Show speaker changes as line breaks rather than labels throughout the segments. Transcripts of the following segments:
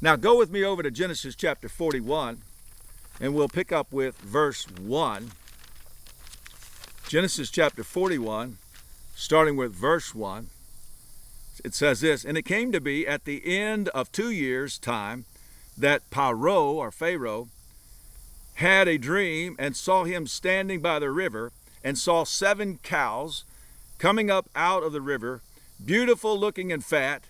Now go with me over to Genesis chapter 41, and we'll pick up with verse 1. Genesis chapter 41, starting with verse 1. It says this, "And it came to be at the end of 2 years' time that Paro, or Pharaoh, had a dream and saw him standing by the river, and saw 7 cows coming up out of the river, beautiful looking and fat,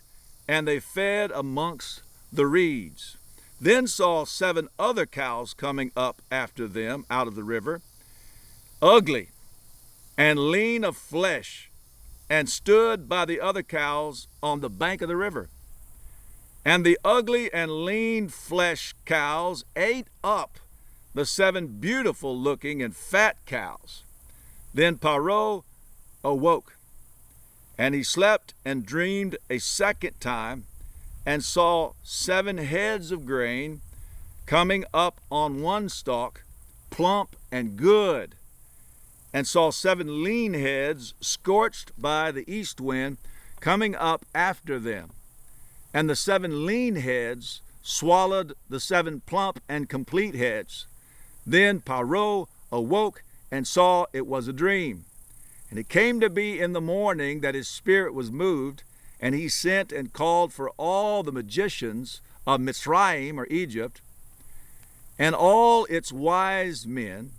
and they fed amongst the reeds. Then saw 7 other cows coming up after them out of the river, ugly and lean of flesh, and stood by the other cows on the bank of the river. And the ugly and lean flesh cows ate up the 7 beautiful looking and fat cows. Then Paro awoke, and he slept and dreamed a second time, and saw 7 heads of grain coming up on one stalk, plump and good, and saw 7 lean heads scorched by the east wind coming up after them. And the 7 lean heads swallowed the 7 plump and complete heads. Then Paro awoke and saw it was a dream. And it came to be in the morning that his spirit was moved, and he sent and called for all the magicians of Mitzrayim, or Egypt, and all its wise men,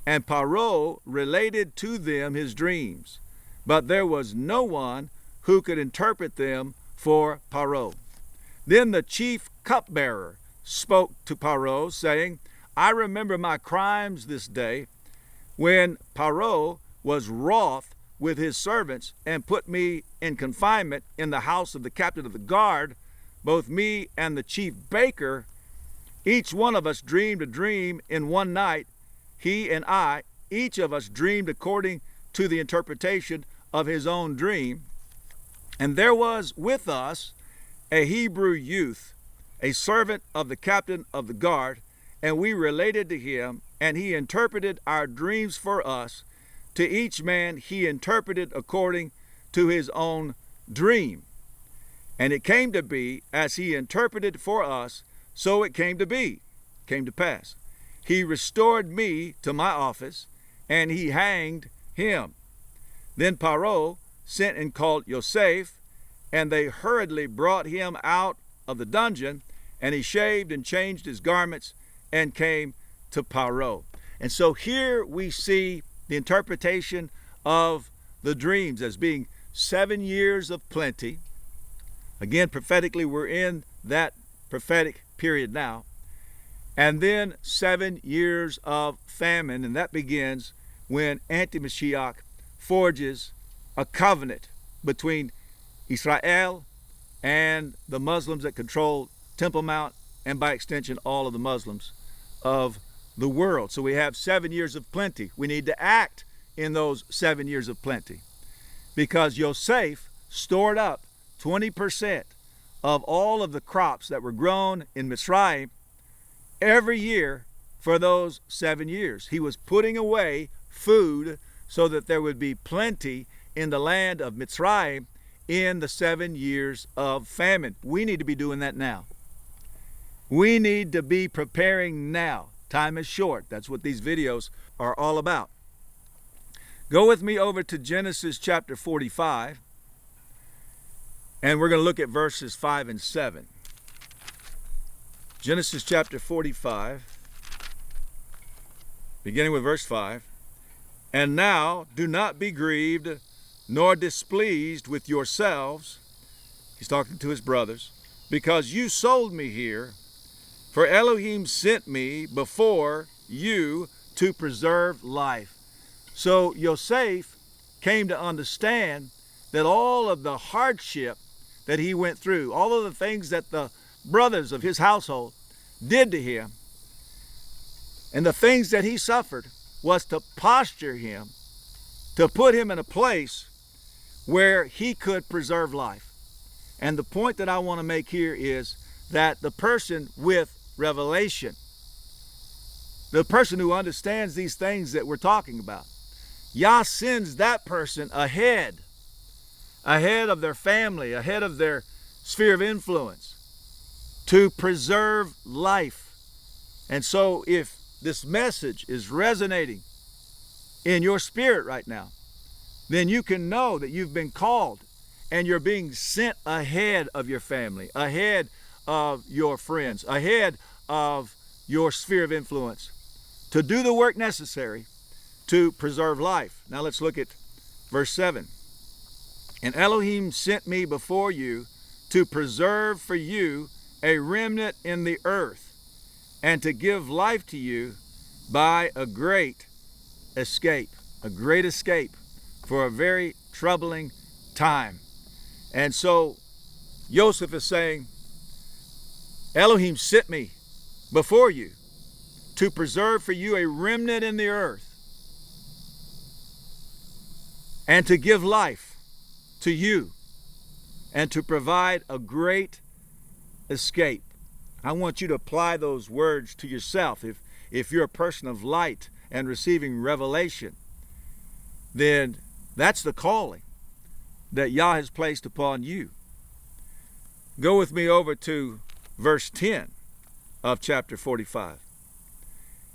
and Paro related to them his dreams. But there was no one who could interpret them for Paro. Then the chief cupbearer spoke to Paro, saying, I remember my crimes this day, when Paro was wroth with his servants and put me in confinement in the house of the captain of the guard, both me and the chief baker. Each one of us dreamed a dream in one night. He and I, each of us dreamed according to the interpretation of his own dream. And there was with us a Hebrew youth, a servant of the captain of the guard, and we related to him, and he interpreted our dreams for us. To each man he interpreted according to his own dream. And it came to be, as he interpreted for us, so it came to pass. He restored me to my office, and he hanged him. Then Paro sent and called Yosef, and they hurriedly brought him out of the dungeon, and he shaved and changed his garments and came to Paro. And so here we see the interpretation of the dreams as being 7 years of plenty. Again, prophetically, we're in that prophetic period now. And then 7 years of famine, and that begins when Anti-Mashiach forges a covenant between Israel and the Muslims that control Temple Mount, and by extension all of the Muslims of the world. So we have 7 years of plenty. We need to act in those 7 years of plenty, because Yosef stored up 20% of all of the crops that were grown in Mitzrayim every year for those 7 years. He was putting away food so that there would be plenty in the land of Mitzrayim in the 7 years of famine. We need to be doing that now. We need to be preparing now. Time is short. That's what these videos are all about. Go with me over to Genesis chapter 45, and we're going to look at verses 5 and 7. Genesis chapter 45, beginning with verse 5. And now do not be grieved nor displeased with yourselves, he's talking to his brothers, because you sold me here. For Elohim sent me before you to preserve life. So Yosef came to understand that all of the hardship that he went through, all of the things that the brothers of his household did to him, and the things that he suffered, was to posture him, to put him in a place where he could preserve life. And the point that I want to make here is that the person with revelation, the person who understands these things that we're talking about, Yah sends that person ahead of their family, ahead of their sphere of influence, to preserve life. And so if this message is resonating in your spirit right now, then you can know that you've been called and you're being sent ahead of your family, ahead of your friends, ahead of your sphere of influence to do the work necessary to preserve life. Now let's look at verse 7. And Elohim sent me before you to preserve for you a remnant in the earth and to give life to you by a great escape for a very troubling time. And so Joseph is saying, Elohim sent me before you to preserve for you a remnant in the earth and to give life to you and to provide a great escape. I want you to apply those words to yourself. If you're a person of light and receiving revelation, then that's the calling that Yah has placed upon you. Go with me over to verse 10 of chapter 45.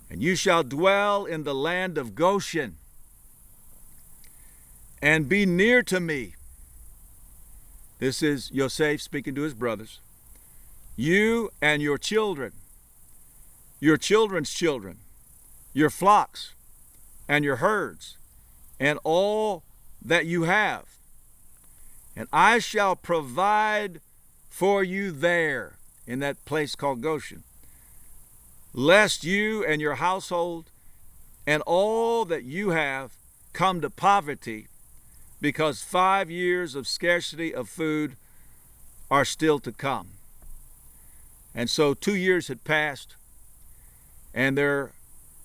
And you shall dwell in the land of Goshen and be near to me. This is Yosef speaking to his brothers. You and your children, your children's children, your flocks and your herds, and all that you have. And I shall provide for you there, in that place called Goshen, lest you and your household and all that you have come to poverty, because 5 years of scarcity of food are still to come. And so 2 years had passed, and there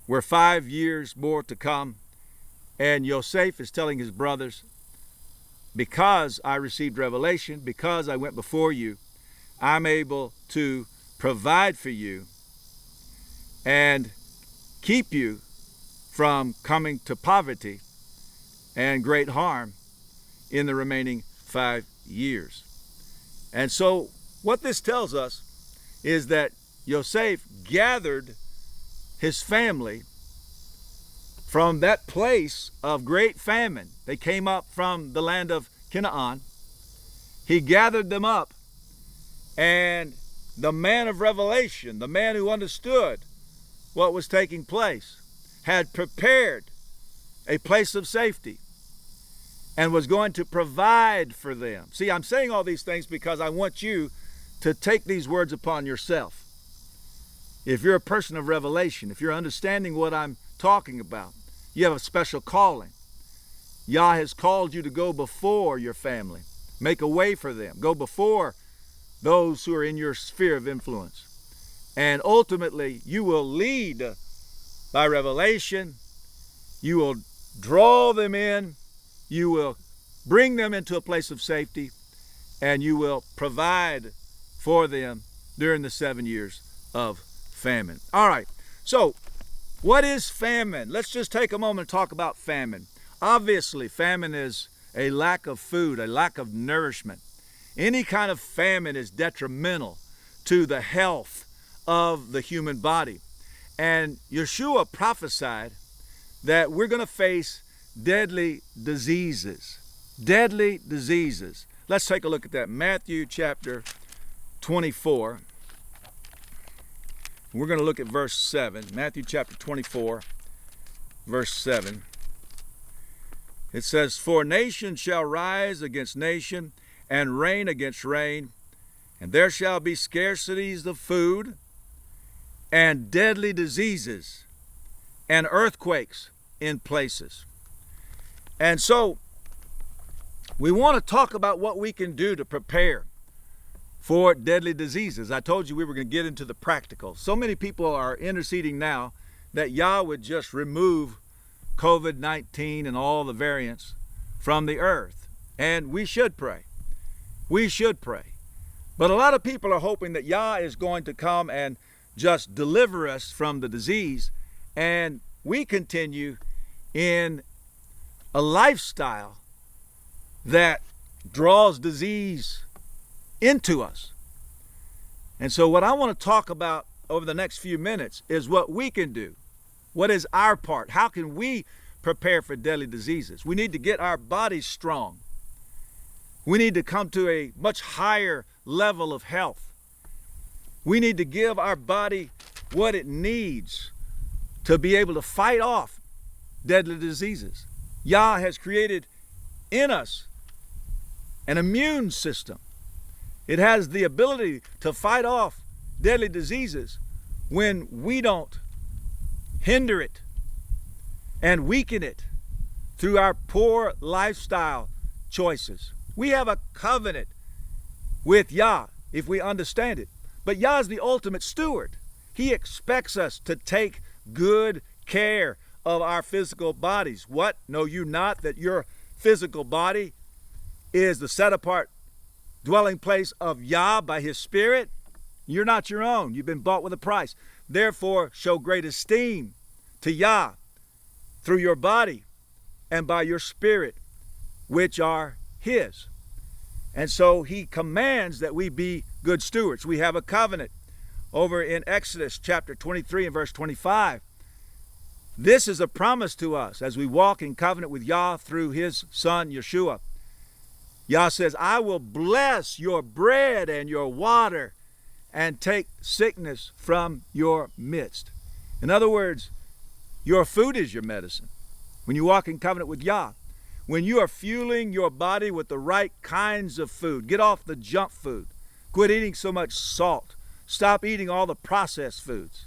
were 5 years more to come. And Yosef is telling his brothers, because I received revelation, because I went before you, I'm able to provide for you and keep you from coming to poverty and great harm in the remaining 5 years. And so what this tells us is that Yosef gathered his family from that place of great famine. They came up from the land of Canaan. He gathered them up, and the man of revelation, the man who understood what was taking place, had prepared a place of safety and was going to provide for them. See, I'm saying all these things because I want you to take these words upon yourself. If you're a person of revelation, if you're understanding what I'm talking about, you have a special calling. Yah has called you to go before your family. Make a way for them. Go before those who are in your sphere of influence. And ultimately, you will lead by revelation. You will draw them in. You will bring them into a place of safety. And you will provide for them during the 7 years of famine. All right, so what is famine? Let's just take a moment and talk about famine. Obviously, famine is a lack of food, a lack of nourishment. Any kind of famine is detrimental to the health of the human body. And Yeshua prophesied that we're going to face deadly diseases. Deadly diseases. Let's take a look at that. Matthew chapter 24. We're going to look at verse 7. Matthew chapter 24, verse 7. It says, For nation shall rise against nation, and reign against reign, and there shall be scarcities of food, and deadly diseases, and earthquakes in places. And so, we want to talk about what we can do to prepare for deadly diseases. I told you we were going to get into the practical. So many people are interceding now that Yah would just remove COVID-19 and all the variants from the earth. And we should pray. We should pray. But a lot of people are hoping that Yah is going to come and just deliver us from the disease, and we continue in a lifestyle that draws disease into us. And so what I want to talk about over the next few minutes is what we can do. What is our part? How can we prepare for deadly diseases? We need to get our bodies strong. We need to come to a much higher level of health. We need to give our body what it needs to be able to fight off deadly diseases. Yah has created in us an immune system. It has the ability to fight off deadly diseases when we don't hinder it and weaken it through our poor lifestyle choices. We have a covenant with Yah if we understand it. But Yah is the ultimate steward. He expects us to take good care of our physical bodies. What? Know you not that your physical body is the set-apart dwelling place of Yah by His Spirit? You're not your own. You've been bought with a price. Therefore, show great esteem to Yah through your body and by your spirit, which are His. And so He commands that we be good stewards. We have a covenant over in Exodus chapter 23 and verse 25. This is a promise to us as we walk in covenant with Yah through His Son, Yeshua. Yah says, I will bless your bread and your water and take sickness from your midst. In other words, your food is your medicine. When you walk in covenant with Yah, when you are fueling your body with the right kinds of food, get off the junk food. Quit eating so much salt. Stop eating all the processed foods.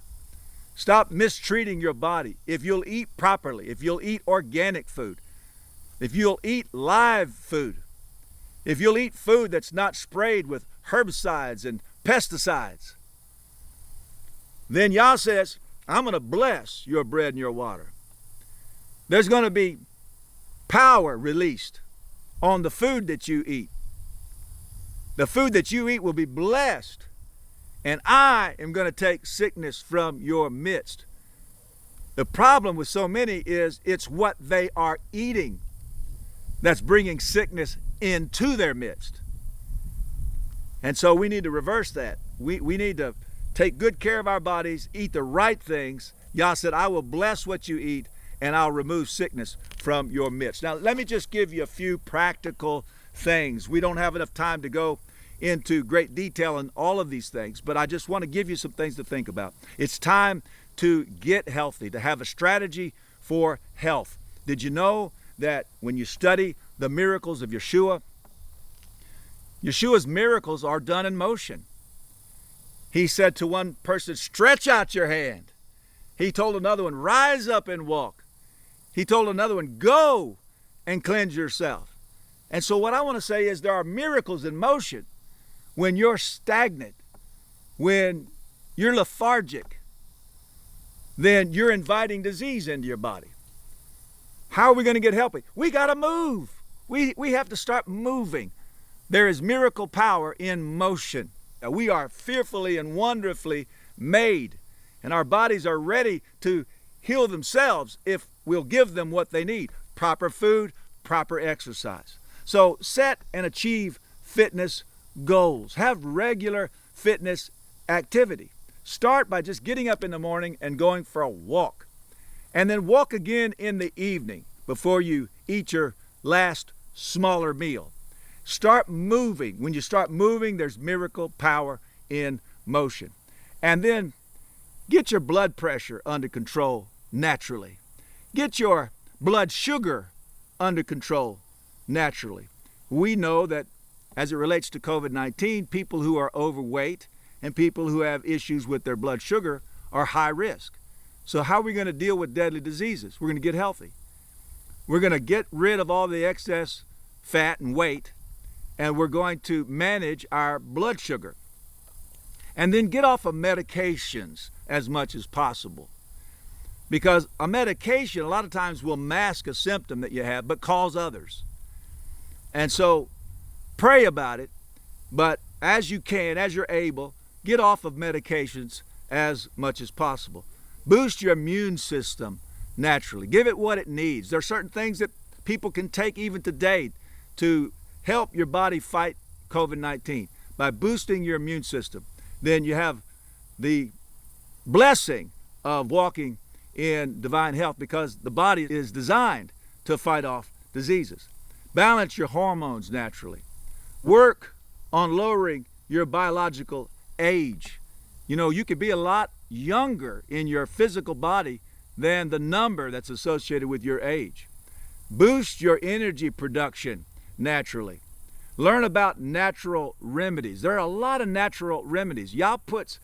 Stop mistreating your body. If you'll eat properly, if you'll eat organic food, if you'll eat live food, if you'll eat food that's not sprayed with herbicides and pesticides, then Yah says, I'm going to bless your bread and your water. There's going to be power released on the food that you eat. The food that you eat will be blessed, and I am going to take sickness from your midst. The problem with so many is it's what they are eating that's bringing sickness into their midst. And so we need to reverse that. We need to take good care of our bodies, eat the right things. Yah said, I will bless what you eat, and I'll remove sickness from your midst. Now, let me just give you a few practical things. We don't have enough time to go into great detail on all of these things, but I just want to give you some things to think about. It's time to get healthy, to have a strategy for health. Did you know that when you study the miracles of Yeshua, Yeshua's miracles are done in motion? He said to one person, stretch out your hand. He told another one, rise up and walk. He told another one, go and cleanse yourself. And so what I want to say is there are miracles in motion when you're stagnant, when you're lethargic, then you're inviting disease into your body. How are we going to get healthy? We got to move. We have to start moving. There is miracle power in motion. We are fearfully and wonderfully made, and our bodies are ready to heal themselves if we'll give them what they need: proper food, proper exercise. So set and achieve fitness goals. Have regular fitness activity. Start by just getting up in the morning and going for a walk, and then walk again in the evening before you eat your last smaller meal. Start moving. When you start moving, there's miracle power in motion. And then get your blood pressure under control naturally. Get your blood sugar under control naturally. We know that as it relates to COVID-19, people who are overweight and people who have issues with their blood sugar are high risk. So how are we going to deal with deadly diseases? We're going to get healthy. We're going to get rid of all the excess fat and weight, and we're going to manage our blood sugar. And then get off of medications as much as possible. Because a medication a lot of times will mask a symptom that you have, but cause others. And so pray about it, but as you can, as you're able, get off of medications as much as possible. Boost your immune system naturally. Give it what it needs. There are certain things that people can take even today to help your body fight COVID-19 by boosting your immune system. then you have the blessing of walking in divine health, because the body is designed to fight off diseases. Balance your hormones naturally. Work on lowering your biological age. You know, you could be a lot younger in your physical body than the number that's associated with your age. Boost your energy production naturally. Learn about natural remedies. There are a lot of natural remedies. Yah puts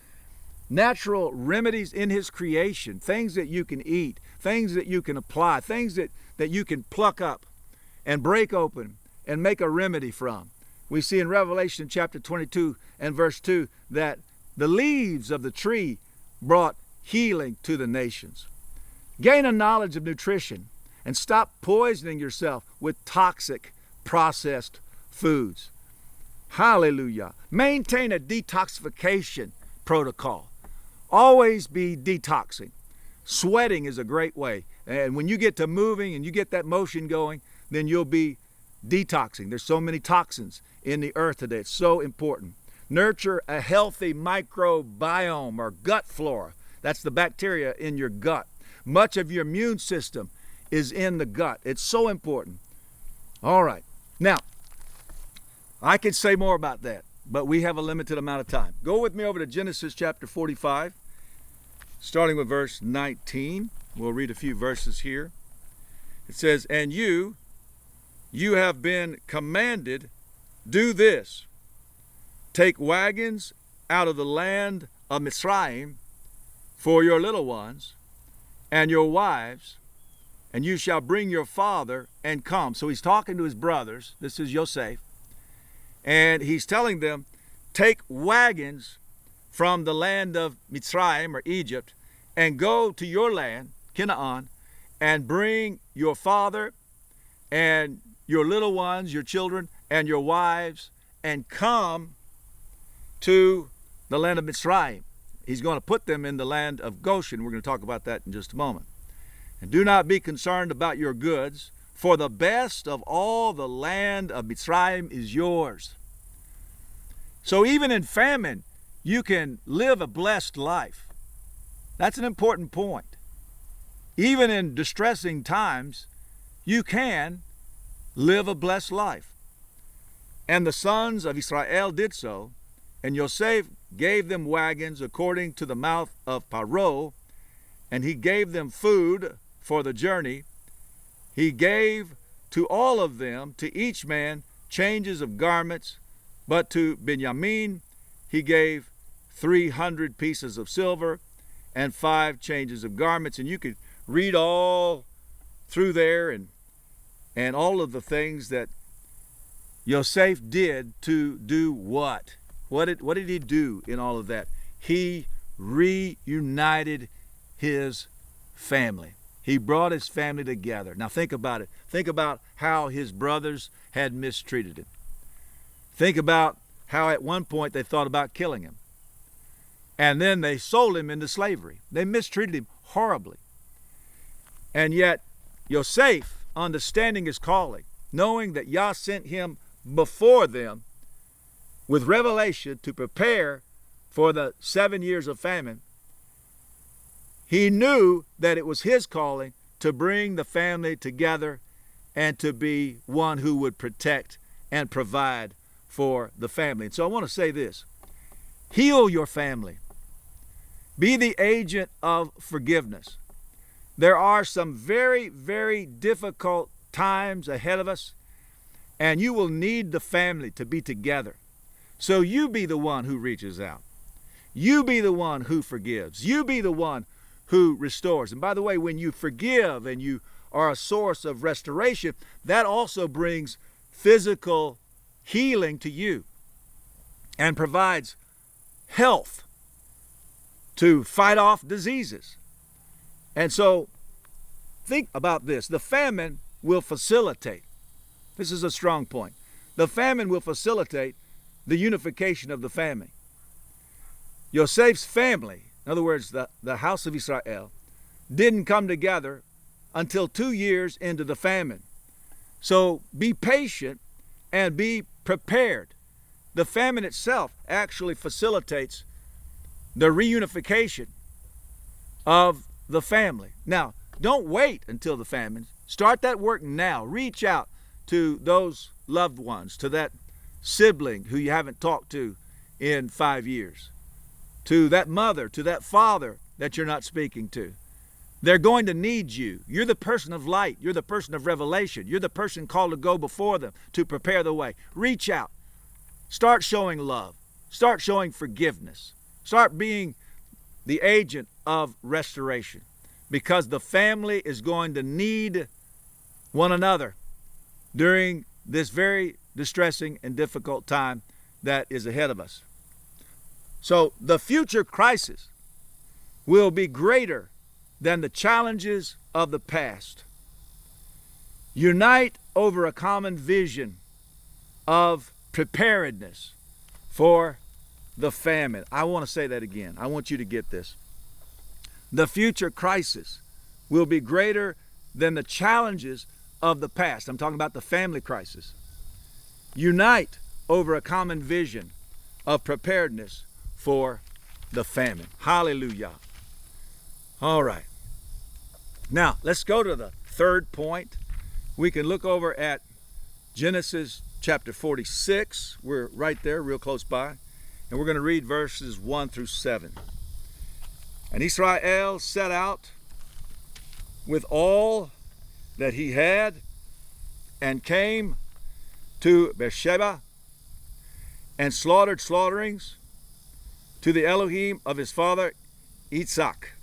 natural remedies in his creation, things that you can eat, things that you can apply, things that you can pluck up and break open and make a remedy from. We see in Revelation chapter 22 and verse 2 that the leaves of the tree brought healing to the nations. Gain a knowledge of nutrition and stop poisoning yourself with toxic processed foods. Hallelujah. Maintain a detoxification protocol. Always be detoxing. Sweating is a great way. And when you get to moving and you get that motion going, then you'll be detoxing. There's so many toxins in the earth today. It's so important. Nurture a healthy microbiome or gut flora. That's the bacteria in your gut. Much of your immune system is in the gut. It's so important. All right. Now, I could say more about that, but we have a limited amount of time. Go with me over to Genesis chapter 45, starting with verse 19. We'll read a few verses here. It says, "And you have been commanded, do this. Take wagons out of the land of Mitzrayim for your little ones and your wives, and you shall bring your father and come." So he's talking to his brothers. This is Yosef. And he's telling them, take wagons from the land of Mitzrayim or Egypt and go to your land, Canaan, and bring your father and your little ones, your children, and your wives, and come to the land of Mitzrayim. He's going to put them in the land of Goshen. We're going to talk about that in just a moment. "And do not be concerned about your goods, for the best of all the land of Mitzrayim is yours." So even in famine, you can live a blessed life. That's an important point. Even in distressing times, you can live a blessed life. "And the sons of Israel did so, and Yosef gave them wagons according to the mouth of Paro, and he gave them food for the journey. He gave to all of them, to each man, changes of garments, but to Benjamin he gave 300 pieces of silver and 5 changes of garments." And you could read all through there and all of the things that Yosef did to do what? What did he do in all of that? He reunited his family. He brought his family together. Now think about it. Think about how his brothers had mistreated him. Think about how at one point they thought about killing him. And then they sold him into slavery. They mistreated him horribly. And yet Yosef, understanding his calling, knowing that Yah sent him before them with revelation to prepare for the 7 years of famine, he knew that it was his calling to bring the family together and to be one who would protect and provide for the family. And so I want to say this: heal your family. Be the agent of forgiveness. There are some very, very difficult times ahead of us, and you will need the family to be together. So you be the one who reaches out. You be the one who forgives. You be the one who restores. And by the way, when you forgive and you are a source of restoration, that also brings physical healing to you and provides health to fight off diseases. And so think about this. The famine will facilitate. This is a strong point. The famine will facilitate the unification of the family. Yosef's family, in other words, the house of Israel, didn't come together until 2 years into the famine. So be patient and be prepared. The famine itself actually facilitates the reunification of the family. Now, don't wait until the famine. Start that work now. Reach out to those loved ones, to that sibling who you haven't talked to in 5 years, to that mother, to that father that you're not speaking to. They're going to need you. You're the person of light. You're the person of revelation. You're the person called to go before them to prepare the way. Reach out. Start showing love. Start showing forgiveness. Start being the agent of restoration, because the family is going to need one another during this very distressing and difficult time that is ahead of us. So the future crisis will be greater than the challenges of the past. Unite over a common vision of preparedness for the famine. I want to say that again. I want you to get this. The future crisis will be greater than the challenges of the past. I'm talking about the family crisis. Unite over a common vision of preparedness for the famine. Hallelujah. All right. Now, let's go to the third point. We can look over at Genesis chapter 46. We're right there, real close by. And we're going to read verses 1 through 7. And Israel set out with all that he had and came to Beersheba and slaughtered slaughterings to the Elohim of his father Isaac.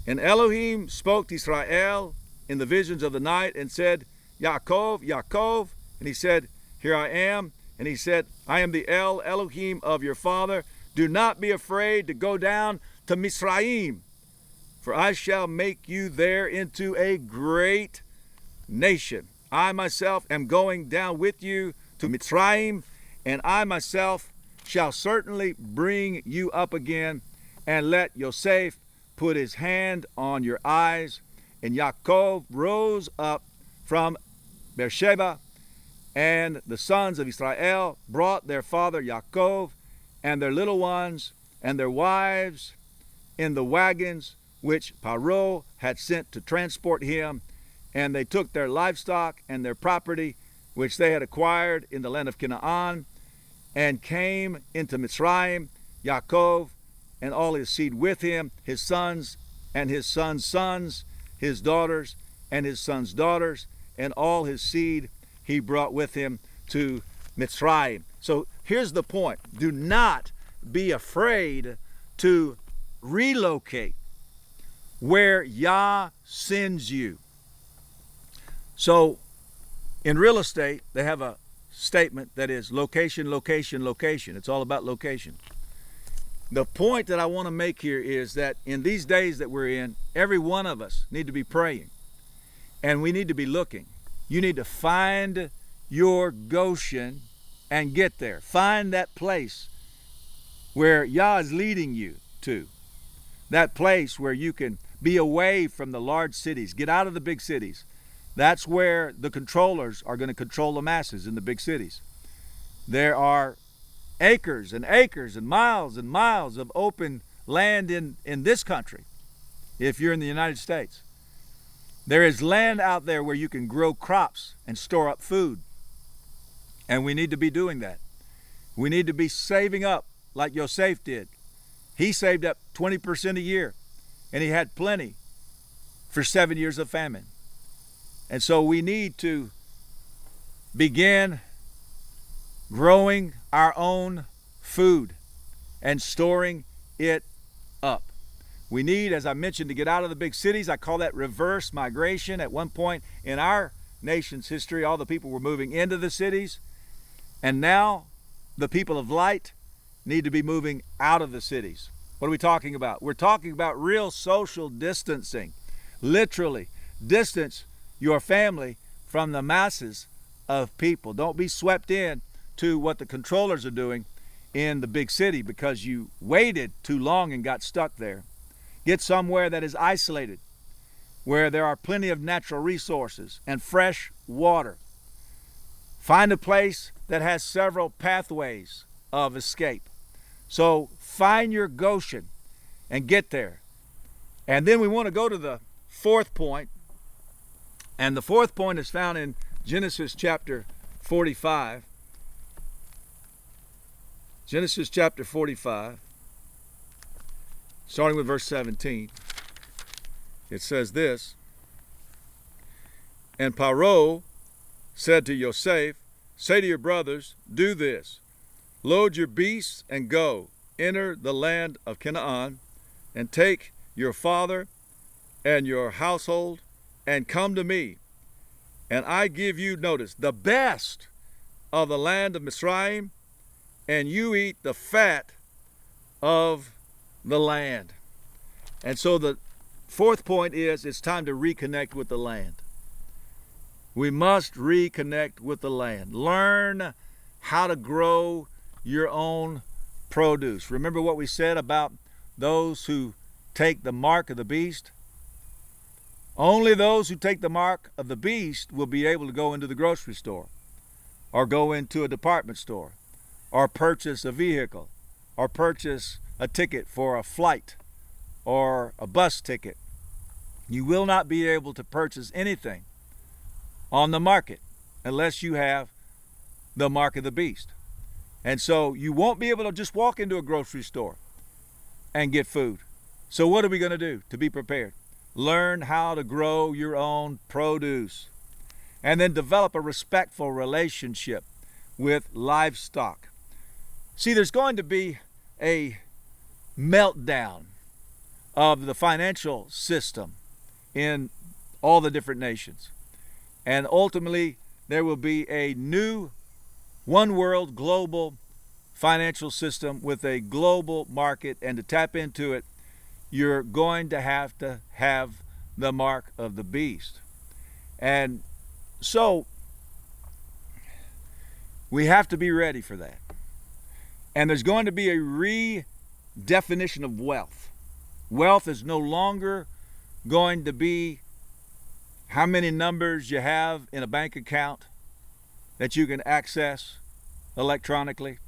And Elohim spoke to Israel in the visions of the night and said, Yaakov, Yaakov. And he said, Here I am. And he said, I am the Elohim of your father. Do not be afraid to go down to Mizraim, for I shall make you there into a great nation. I myself am going down with you to Mizraim, and I myself shall certainly bring you up again, and let Yosef put his hand on your eyes. And Yaakov rose up from Beersheba, and the sons of Israel brought their father Yaakov and their little ones and their wives in the wagons which Paro had sent to transport him, and they took their livestock and their property which they had acquired in the land of Canaan, and came into Mizraim, Yaakov and all his seed with him, his sons and his sons' sons, his daughters and his sons' daughters, and all his seed he brought with him to Mizraim. So here's the point. Do not be afraid to relocate where Yah sends you. So in real estate, they have a statement that is location, location, location. It's all about location. The point that I want to make here is that in these days that we're in, every one of us need to be praying, and we need to be looking. You need to find your Goshen and get there. Find that place where Yah is leading you to. That place where you can be away from the large cities. Get out of the big cities. That's where the controllers are going to control the masses in the big cities. There are acres and acres and miles of open land in this country, if you're in the United States. There is land out there where you can grow crops and store up food. And we need to be doing that. We need to be saving up like Yosef did. He saved up 20% a year, and he had plenty for 7 years of famine. And so we need to begin growing our own food and storing it up. We need, as I mentioned, to get out of the big cities. I call that reverse migration. At one point in our nation's history, all the people were moving into the cities. And now the people of light need to be moving out of the cities. What are we talking about? We're talking about real social distancing. Literally, distance your family from the masses of people. Don't be swept in to what the controllers are doing in the big city because you waited too long and got stuck there. Get somewhere that is isolated, where there are plenty of natural resources and fresh water. Find a place that has several pathways of escape. So find your Goshen and get there. And then we want to go to the fourth point. And the fourth point is found in Genesis chapter 45. Genesis chapter 45, starting with verse 17. It says this, "And Paro said to Yosef, say to your brothers, do this, load your beasts and go, enter the land of Canaan, and take your father and your household, and come to me. And I give you," notice, "the best of the land of Mizraim, and you eat the fat of the land." And so the fourth point is it's time to reconnect with the land. We must reconnect with the land. Learn how to grow your own produce. Remember what we said about those who take the mark of the beast? Only those who take the mark of the beast will be able to go into the grocery store, or go into a department store, or purchase a vehicle, or purchase a ticket for a flight or a bus ticket. You will not be able to purchase anything on the market unless you have the mark of the beast. And so you won't be able to just walk into a grocery store and get food. So what are we going to do to be prepared? Learn how to grow your own produce, and then develop a respectful relationship with livestock. See, there's going to be a meltdown of the financial system in all the different nations. And ultimately, there will be a new one world global financial system with a global market. And to tap into it, you're going to have the mark of the beast. And so we have to be ready for that. And there's going to be a redefinition of wealth. Wealth is no longer going to be how many numbers you have in a bank account that you can access electronically.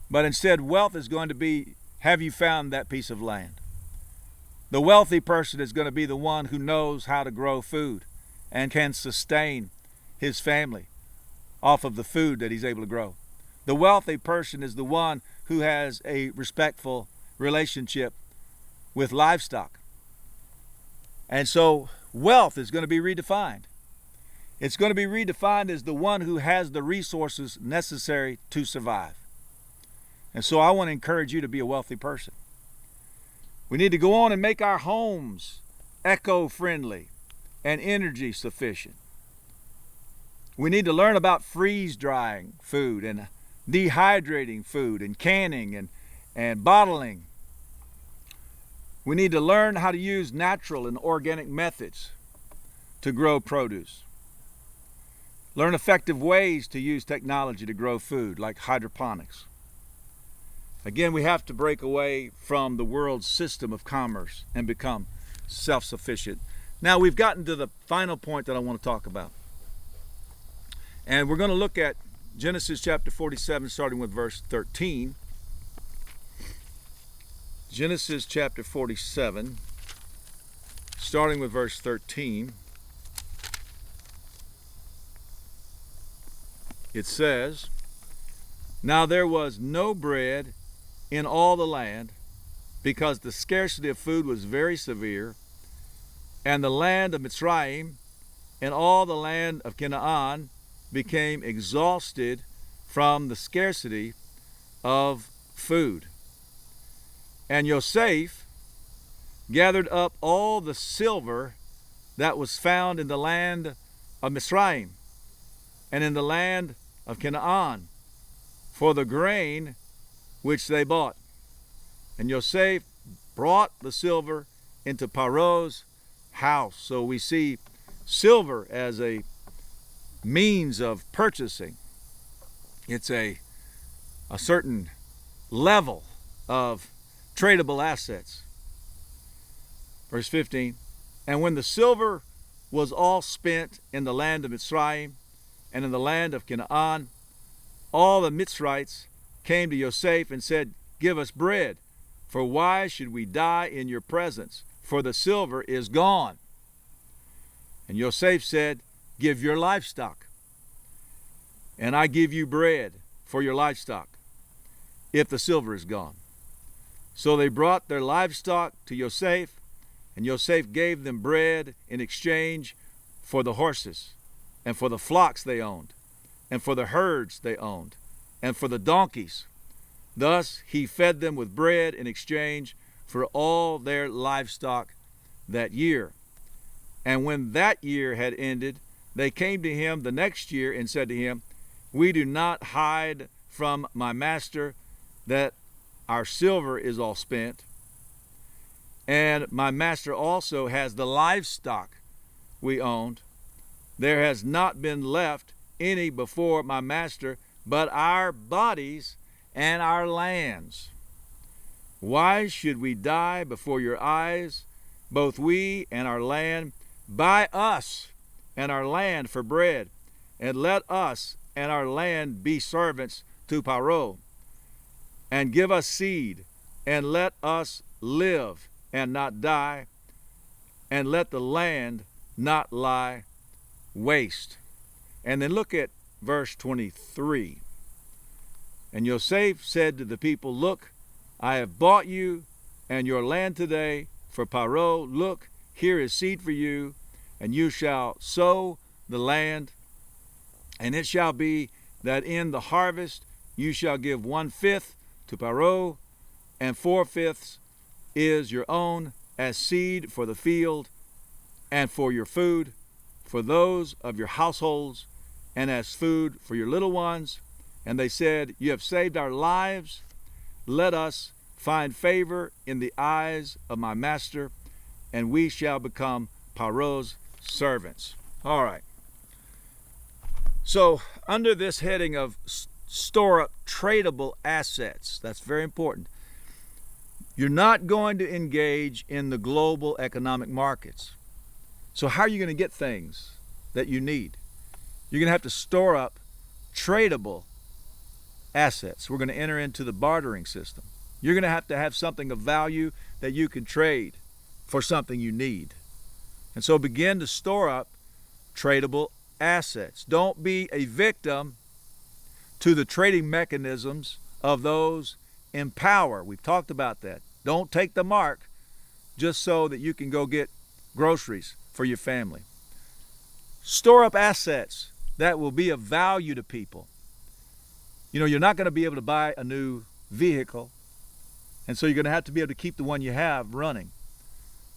But instead, wealth is going to be, have you found that piece of land? The wealthy person is going to be the one who knows how to grow food and can sustain his family off of the food that he's able to grow. The wealthy person is the one who has a respectful relationship with livestock. And so wealth is going to be redefined. It's going to be redefined as the one who has the resources necessary to survive. And so I want to encourage you to be a wealthy person. We need to go on and make our homes eco-friendly and energy sufficient. We need to learn about freeze-drying food and dehydrating food and canning and bottling. We need to learn how to use natural and organic methods to grow produce. Learn effective ways to use technology to grow food, like hydroponics. Again, we have to break away from the world's system of commerce and become self-sufficient. Now, we've gotten to the final point that I want to talk about. And we're going to look at Genesis chapter 47, starting with verse 13. Genesis chapter 47, starting with verse 13. It says, "Now there was no bread in all the land, because the scarcity of food was very severe, and the land of Mitzrayim and all the land of Canaan became exhausted from the scarcity of food. And Yosef gathered up all the silver that was found in the land of Mitzrayim and in the land of Canaan for the grain which they bought. And Yosef brought the silver into Paro's house." So we see silver as a means of purchasing. It's a certain level of tradable assets. Verse 15, "And when the silver was all spent in the land of Mitzrayim and in the land of Canaan, all the Mitzrites came to Yosef and said, give us bread. For why should we die in your presence? For the silver is gone. And Yosef said, give your livestock, and I give you bread for your livestock, if the silver is gone. So they brought their livestock to Yosef, and Yosef gave them bread in exchange for the horses, and for the flocks they owned, and for the herds they owned, and for the donkeys. Thus he fed them with bread in exchange for all their livestock that year. And when that year had ended, they came to him the next year and said to him, we do not hide from my master that our silver is all spent, and my master also has the livestock we owned. There has not been left any before my master but our bodies and our lands. Why should we die before your eyes, both we and our land? Buy us and our land for bread, and let us and our land be servants to Paro, and give us seed, and let us live and not die, and let the land not lie waste. And then look at verse 23. And Yosef said to the people, look, I have bought you and your land today for Paro. Look, here is seed for you, and you shall sow the land. And it shall be that in the harvest you shall give 1/5 to Paro, and 4/5 is your own as seed for the field and for your food, for those of your households, and as food for your little ones. And they said, you have saved our lives. Let us find favor in the eyes of my master, and we shall become Paro's servants. All right. So under this heading of store up tradable assets, that's very important. You're not going to engage in the global economic markets. So how are you going to get things that you need? You're going to have to store up tradable assets. We're going to enter into the bartering system. You're going to have something of value that you can trade for something you need. And so begin to store up tradable assets. Don't be a victim to the trading mechanisms of those in power. We've talked about that. Don't take the mark just so that you can go get groceries for your family. Store up assets that will be of value to people. You know, you're not going to be able to buy a new vehicle, and so you're going to have to be able to keep the one you have running.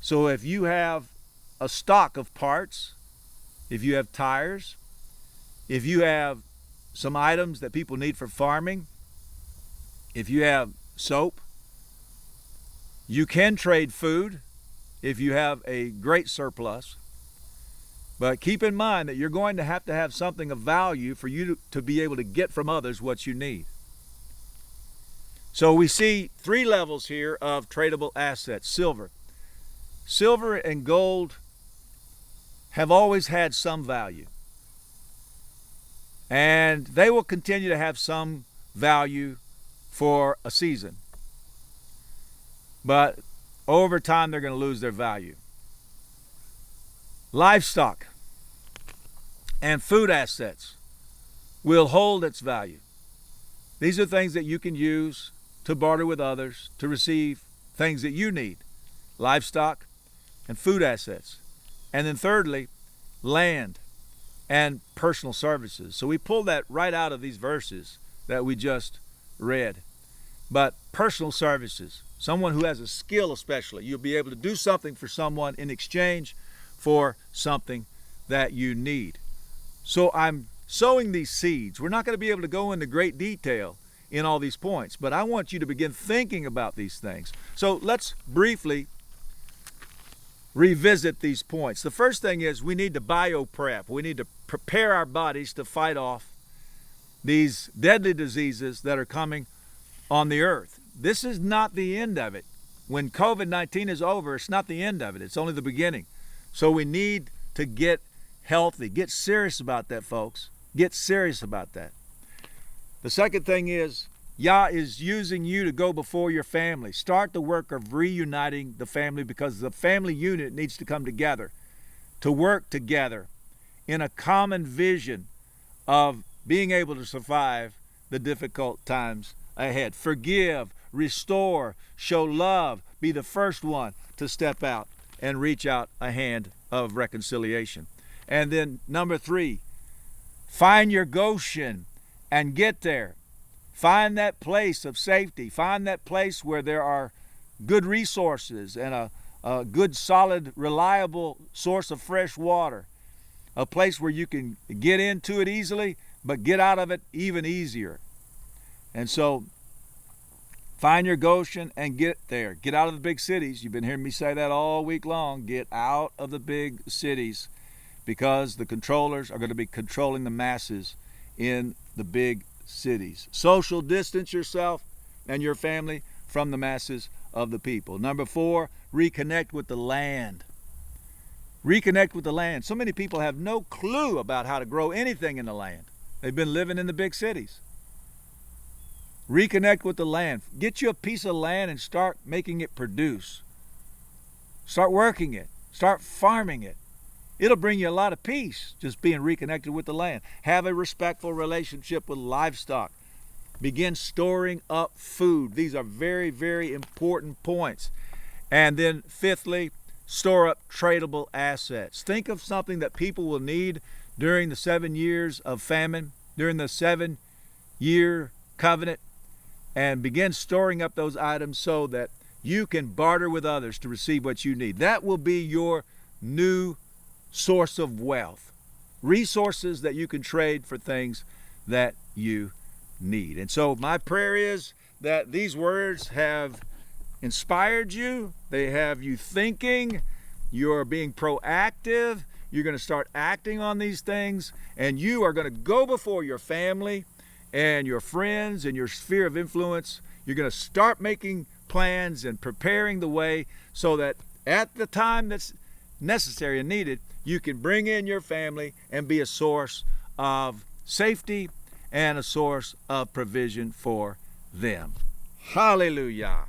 So if you have a stock of parts, if you have tires, if you have some items that people need for farming, if you have soap, you can trade food if you have a great surplus. But keep in mind that you're going to have something of value for you to be able to get from others what you need. So we see 3 levels here of tradable assets. Silver. Silver and gold have always had some value, and they will continue to have some value for a season, but over time they're going to lose their value. Livestock and food assets will hold its value. These are things that you can use to barter with others to receive things that you need. Livestock and food assets. And then thirdly, land and personal services. So we pulled that right out of these verses that we just read. But personal services, someone who has a skill especially, you'll be able to do something for someone in exchange for something that you need. So I'm sowing these seeds. We're not going to be able to go into great detail in all these points, but I want you to begin thinking about these things. So let's briefly revisit these points. The first thing is we need to bioprep. We need to prepare our bodies to fight off these deadly diseases that are coming on the earth. This is not the end of it. When COVID-19 is over, it's not the end of it. It's only the beginning. So we need to get healthy. Get serious about that, folks. Get serious about that. The second thing is Yah is using you to go before your family. Start the work of reuniting the family, because the family unit needs to come together, to work together in a common vision of being able to survive the difficult times ahead. Forgive, restore, show love, be the first one to step out and reach out a hand of reconciliation. And then number 3, find your Goshen and get there. Find that place of safety. Find that place where there are good resources and a good, solid, reliable source of fresh water. A place where you can get into it easily, but get out of it even easier. And so, find your Goshen and get there. Get out of the big cities. You've been hearing me say that all week long. Get out of the big cities, because the controllers are going to be controlling the masses in the big cities. Social distance yourself and your family from the masses of the people. Number 4, reconnect with the land. Reconnect with the land. So many people have no clue about how to grow anything in the land. They've been living in the big cities. Reconnect with the land. Get you a piece of land and start making it produce. Start working it. Start farming it. It'll bring you a lot of peace just being reconnected with the land. Have a respectful relationship with livestock. Begin storing up food. These are very, very important points. And then 5thly, store up tradable assets. Think of something that people will need during the 7 years of famine, during the 7-year covenant, and begin storing up those items so that you can barter with others to receive what you need. That will be your new source of wealth. Resources that you can trade for things that you need. And so my prayer is that these words have inspired you. They have you thinking. You're being proactive. You're going to start acting on these things, and you are going to go before your family and your friends and your sphere of influence. You're going to start making plans and preparing the way so that at the time that's necessary and needed, you can bring in your family and be a source of safety and a source of provision for them. Hallelujah.